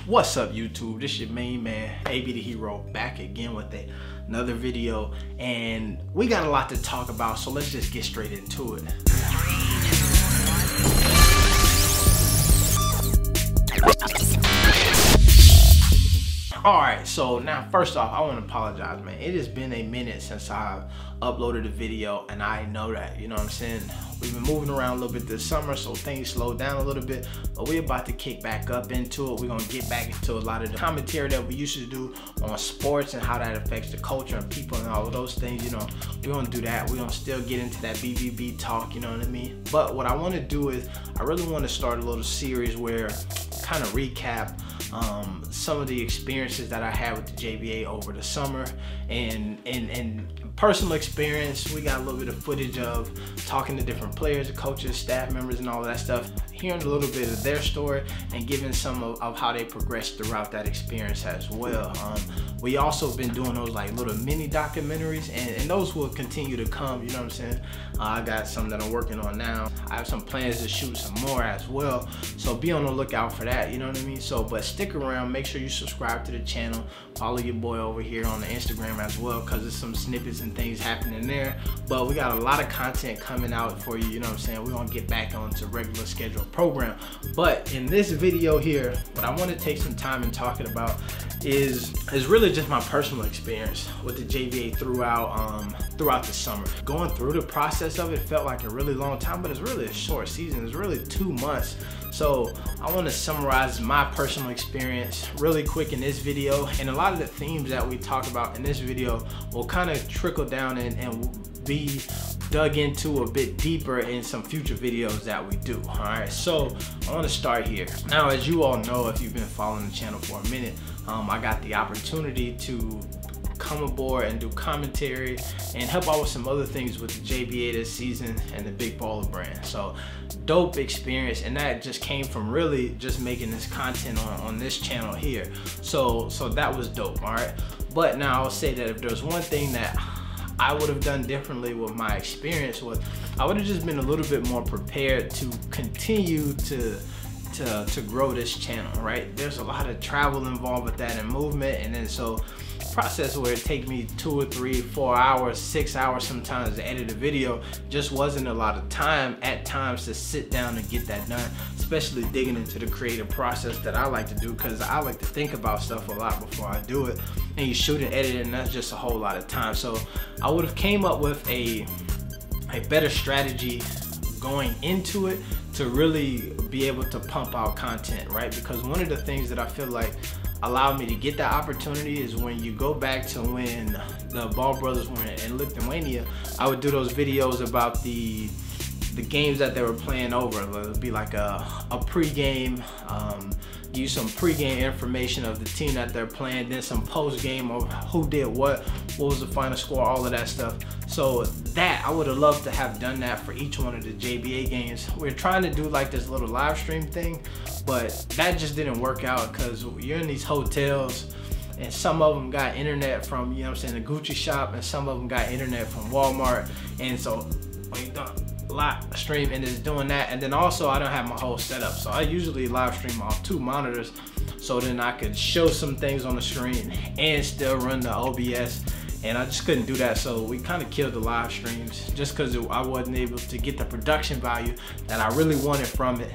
What's up, YouTube? This your main man, AB the Hero, back again with another video, and we got a lot to talk about, so let's just get straight into it. Alright, so now first off, I want to apologize, man. It has been a minute since I've uploaded a video, and I know that, you know what I'm saying? We've been moving around a little bit this summer, so things slowed down a little bit, but we're about to kick back up into it. We're gonna get back into a lot of the commentary that we used to do on sports and how that affects the culture and people and all of those things, you know. We're gonna do that. We're gonna still get into that BBB talk, you know what I mean? But what I wanna do is, I really wanna start a little series where kind of recap some of the experiences that I had with the JBA over the summer, and personal experience. We got a little bit of footage of talking to different players, coaches, staff members, and all of that stuff, hearing a little bit of their story and giving some of how they progressed throughout that experience as well. We also been doing those like little mini documentaries, and those will continue to come, you know what I'm saying? I got some that I'm working on now. I have some plans to shoot some more as well, so be on the lookout for that, you know what I mean? So, but stick around, make sure you subscribe to the channel, follow your boy over here on the Instagram as well, because there's some snippets and things happening there. But we got a lot of content coming out for you, you know what I'm saying? We're gonna get back onto regular scheduled program. But in this video here, what I want to take some time in talking about is really just my personal experience with the JBA throughout the summer. Going through the process of it felt like a really long time, but it's really a short season. It's really 2 months. So I want to summarize my personal experience really quick in this video, and a lot of the themes that we talk about in this video will kind of trickle down and be dug into a bit deeper in some future videos that we do. All right, so I want to start here. Now, as you all know, if you've been following the channel for a minute, I got the opportunity to come aboard and do commentary and help out with some other things with the JBA this season and the Big Baller brand. So dope experience, and that just came from really just making this content on this channel here. So that was dope. All right, but now I'll say that if there's one thing that I would have done differently with my experience, was I would have just been a little bit more prepared to continue to grow this channel, right? There's a lot of travel involved with that and movement, and then so process where it take me 2 or 3, 4 hours, 6 hours sometimes to edit a video, just wasn't a lot of time at times to sit down and get that done, especially digging into the creative process that I like to do, because I like to think about stuff a lot before I do it, and you shoot and edit, and that's just a whole lot of time. So I would have came up with a better strategy going into it to really be able to pump out content, right? Because one of the things that I feel like allowed me to get that opportunity is when you go back to when the Ball brothers were in Lithuania, I would do those videos about the games that they were playing over. It would be like a pregame, use some pregame information of the team that they're playing, then some postgame of who did what was the final score, all of that stuff. So that, I would have loved to have done that for each one of the JBA games. We're trying to do like this little live stream thing, but that just didn't work out because you're in these hotels, and some of them got internet from, you know what I'm saying, the Gucci shop, and some of them got internet from Walmart. And so when you done live stream and it's doing that, and then also I don't have my whole setup, so I usually live stream off 2 monitors, so then I could show some things on the screen and still run the OBS, and I just couldn't do that. So we kind of killed the live streams just because I wasn't able to get the production value that I really wanted from it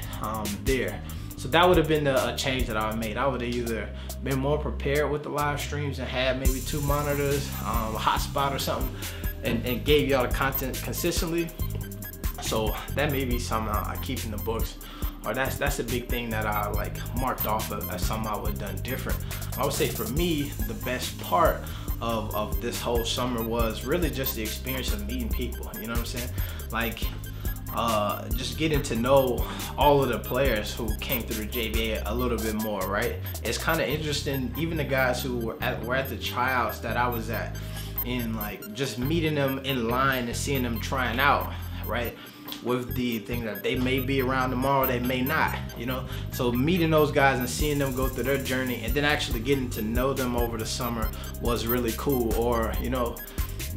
there. So that would have been a change that I made. I would have either been more prepared with the live streams and had maybe 2 monitors, a hotspot or something, and gave y'all the content consistently. So that may be something I keep in the books, or that's a big thing that I like marked off as something I would have done different. I would say for me, the best part of this whole summer was really just the experience of meeting people, you know what I'm saying? Like just getting to know all of the players who came through the JBA a little bit more, right? It's kind of interesting, even the guys who were at the tryouts that I was at, and like just meeting them in line and seeing them trying out, right? With the thing that they may be around tomorrow, they may not, you know? So meeting those guys and seeing them go through their journey, and then actually getting to know them over the summer was really cool. Or, you know,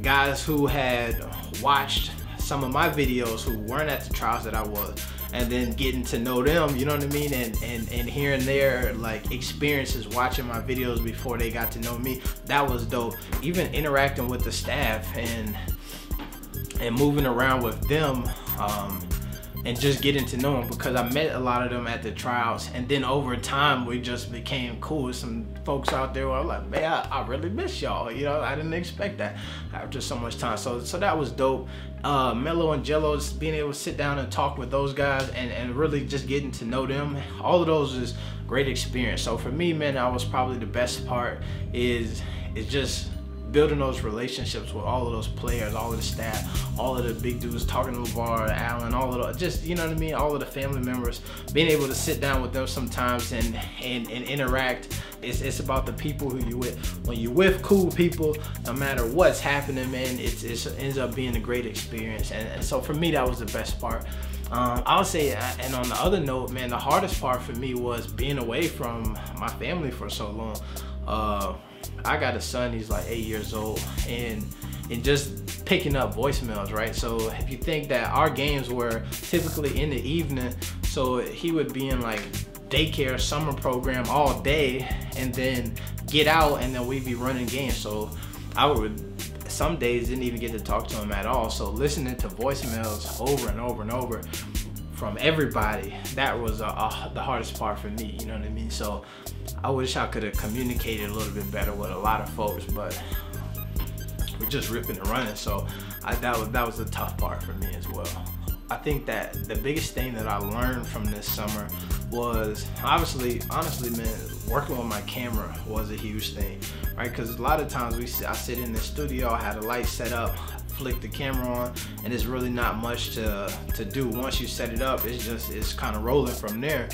guys who had watched some of my videos who weren't at the trials that I was, and then getting to know them, you know what I mean, and hearing their like experiences watching my videos before they got to know me. That was dope. Even interacting with the staff and moving around with them, and just getting to know them, because I met a lot of them at the tryouts, and then over time we just became cool. Some folks out there were like, man, I really miss y'all, you know, I didn't expect that after so much time. So that was dope. Mello and Jello, just being able to sit down and talk with those guys and really just getting to know them, all of those is great experience. So for me, man, that was probably the best part, is just building those relationships with all of those players, all of the staff, all of the big dudes, talking to LeVar, Allen, all of the, just, you know what I mean, all of the family members, being able to sit down with them sometimes and interact. It's about the people who you with. When you with cool people, no matter what's happening, man, it ends up being a great experience. And so for me, that was the best part. I'll say, and on the other note, man, the hardest part for me was being away from my family for so long. I got a son, he's like 8 years old, and just picking up voicemails, right? So if you think that our games were typically in the evening, so he would be in like daycare summer program all day and then get out, and then we'd be running games. So I would, some days didn't even get to talk to him at all. So listening to voicemails over and over and over from everybody, that was the hardest part for me, you know what I mean? So I wish I could have communicated a little bit better with a lot of folks, but we're just ripping and running. So that was the tough part for me as well. I think that the biggest thing that I learned from this summer was honestly, man, working with my camera was a huge thing, right? Because a lot of times I sit in the studio, I had a light set up, flick the camera on, and there's really not much to do. Once you set it up, it's kind of rolling from there.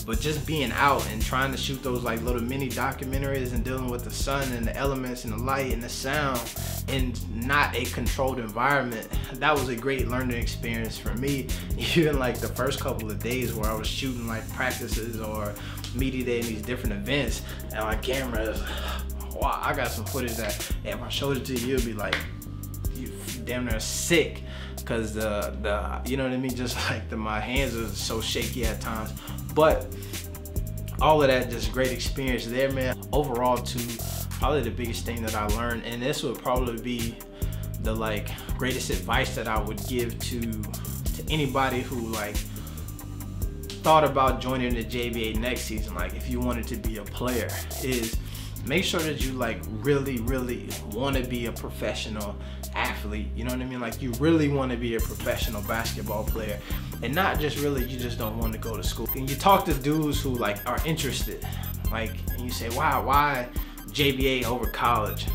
But just being out and trying to shoot those like little mini documentaries and dealing with the sun and the elements and the light and the sound in not a controlled environment, that was a great learning experience for me. Even like the first couple of days where I was shooting like practices or media day and these different events, and my camera, wow, I got some footage that if I showed it to you, it'd be like, you damn near sick, because the you know what I mean, just like my hands are so shaky at times. But all of that, just great experience there, man. Overall, too, probably the biggest thing that I learned, and this would probably be the like greatest advice that I would give to anybody who like thought about joining the JBA next season, like if you wanted to be a player, is make sure that you like really want to be a professional athlete. You know what I mean? Like you really want to be a professional basketball player, and not just really you just don't want to go to school. And you talk to dudes who like are interested, like, and you say, wow, why JBA over college?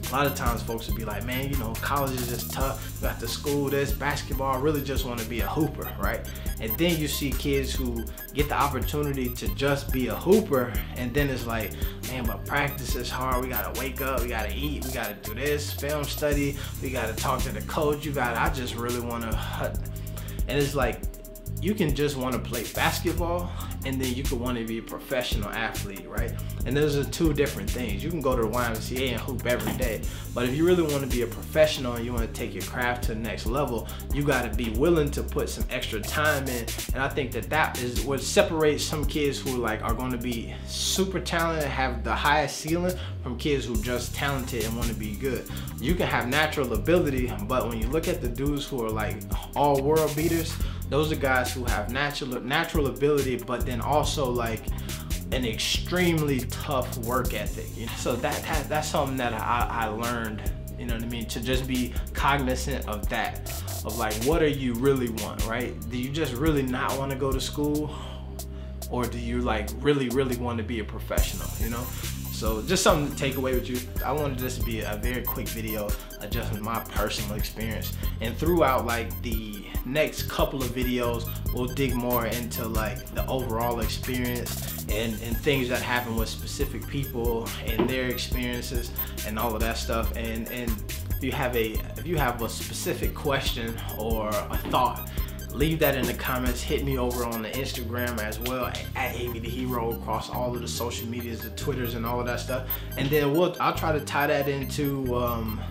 A lot of times folks would be like, man, you know, college is just tough. You got to school this, basketball, I really just want to be a hooper, right? And then you see kids who get the opportunity to just be a hooper, and then it's like, man, but practice is hard. We got to wake up, we got to eat, we got to do this, film study, we got to talk to the coach, I just really want to, and it's like, you can just want to play basketball, and then you could want to be a professional athlete, right? And those are two different things. You can go to the YMCA and hoop every day, but if you really want to be a professional and you want to take your craft to the next level, you got to be willing to put some extra time in. And I think that is what separates some kids who like are going to be super talented, have the highest ceiling, from kids who just talented and want to be good. You can have natural ability, but when you look at the dudes who are like all world beaters, those are guys who have natural ability, but then also like an extremely tough work ethic. You know? So that's something that I learned, you know what I mean, to just be cognizant of that, of like, what do you really want, right? Do you just really not want to go to school, or do you like really want to be a professional, you know? So just something to take away with you. I wanted this to be a very quick video of just my personal experience. And throughout like the next couple of videos, we'll dig more into like the overall experience and things that happen with specific people and their experiences and all of that stuff. And if you have a specific question or a thought, leave that in the comments. Hit me over on the Instagram as well at AB the Hero across all of the social medias, the Twitters and all of that stuff. And then I'll try to tie that into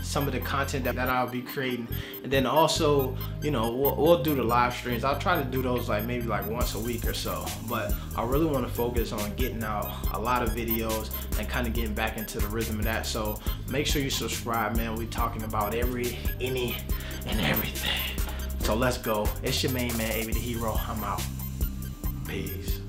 some of the content that I'll be creating. And then also, you know, we'll do the live streams. I'll try to do those like maybe like once a week or so. But I really want to focus on getting out a lot of videos and kind of getting back into the rhythm of that. So make sure you subscribe, man. We talking about any and everything. So let's go. It's your main man, AB the Hero. I'm out. Peace.